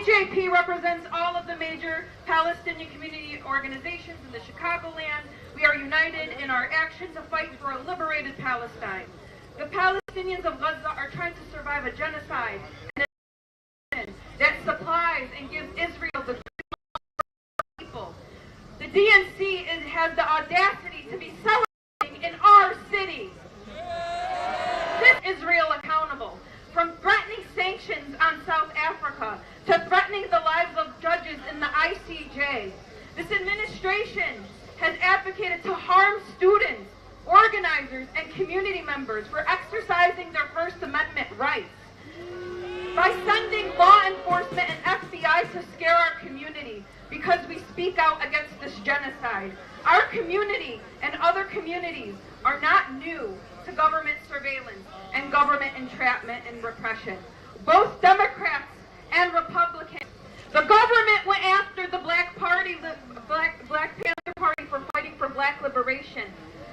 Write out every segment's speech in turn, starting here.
BJP represents all of the major Palestinian community organizations in the Chicagoland. We are united in our action to fight for a liberated Palestine. The Palestinians of Gaza are trying to survive a genocide that supplies and gives Israel the people. The DNC has the audacity to be celebrating in our city. This is Israel accountable, from threatening sanctions on South Africa to threatening the lives of judges in the ICJ. This administration has advocated to harm students, organizers, and community members for exercising their First Amendment rights. By sending law enforcement and FBI to scare our community because we speak out against this genocide. Our community and other communities are not new to government surveillance and government entrapment and repression. Both Democrats and Republicans. The government went after the Black Panther Party for fighting for Black liberation.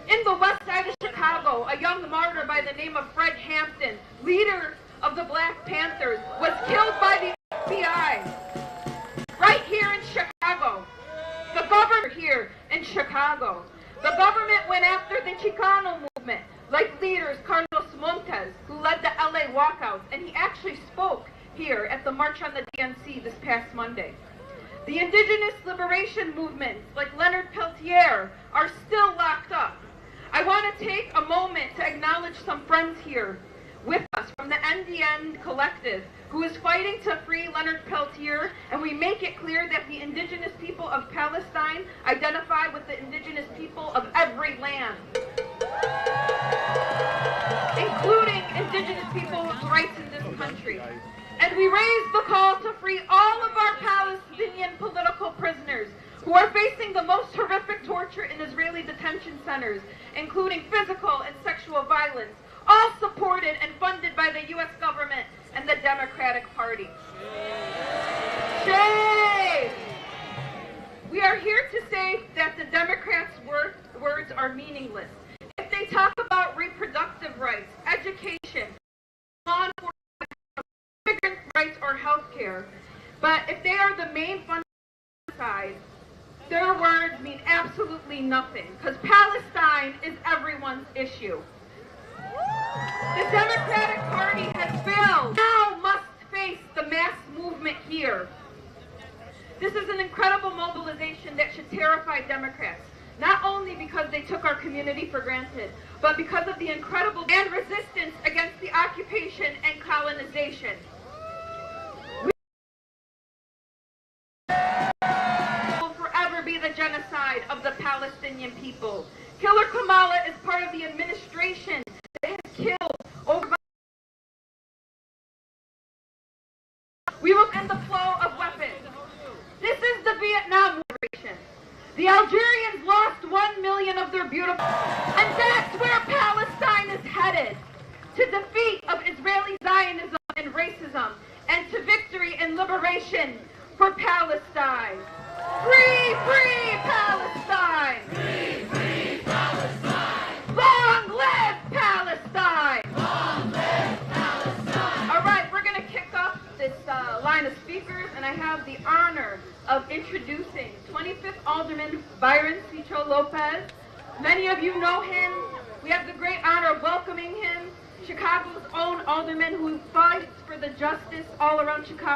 In the west side of Chicago, a young martyr by the name of Fred Hampton, leader of the Black Panthers, was killed by the FBI. Right here in Chicago. The governor here in Chicago. The government went after the Chicano movement, like leaders Carlos Montes, who led the LA walkouts, and he actually spoke here at the March on the DNC this past Monday. The indigenous liberation movements, like Leonard Peltier, are still locked up. I want to take a moment to acknowledge some friends here with us from the NDN Collective, who is fighting to free Leonard Peltier, and we make it clear that the indigenous people of Palestine identify with the indigenous people of every land, including indigenous people's rights in this country. And we raise the call to free all of our Palestinian political prisoners who are facing the most horrific torture in Israeli detention centers, including physical and sexual violence, all supported and funded by the U.S. government and the Democratic Party. Shame! We are here to say that the Democrats' words are meaningless. If they talk about reproductive rights, education, law enforcement, immigrant rights, or health care, but if they are the main funding side, their words mean absolutely nothing, because Palestine is everyone's issue. The Democratic Party has failed. Now must face the mass movement here. This is an incredible mobilization that should terrify Democrats, not only because they took our community for granted, but because of the incredible and resistance against the occupation and colonization. Will forever be the genocide of the Palestinian people. Killer Kamala is part of the administration that has killed over. We will end the flow of weapons. This is the Vietnam liberation. The Algerians lost 1 million of their beautiful, and that's where Palestine is headed, to defeat of Israeli Zionism and racism, and to victory and liberation for Palestine. Free, free Palestine! Free, free Palestine! Long live Palestine! Long live Palestine! All right, we're going to kick off this line of speakers, and I have the honor of introducing 25th Alderman Byron Cicho Lopez. Many of you know him. We have the great honor of welcoming him, Chicago's own alderman who fights for the justice all around Chicago.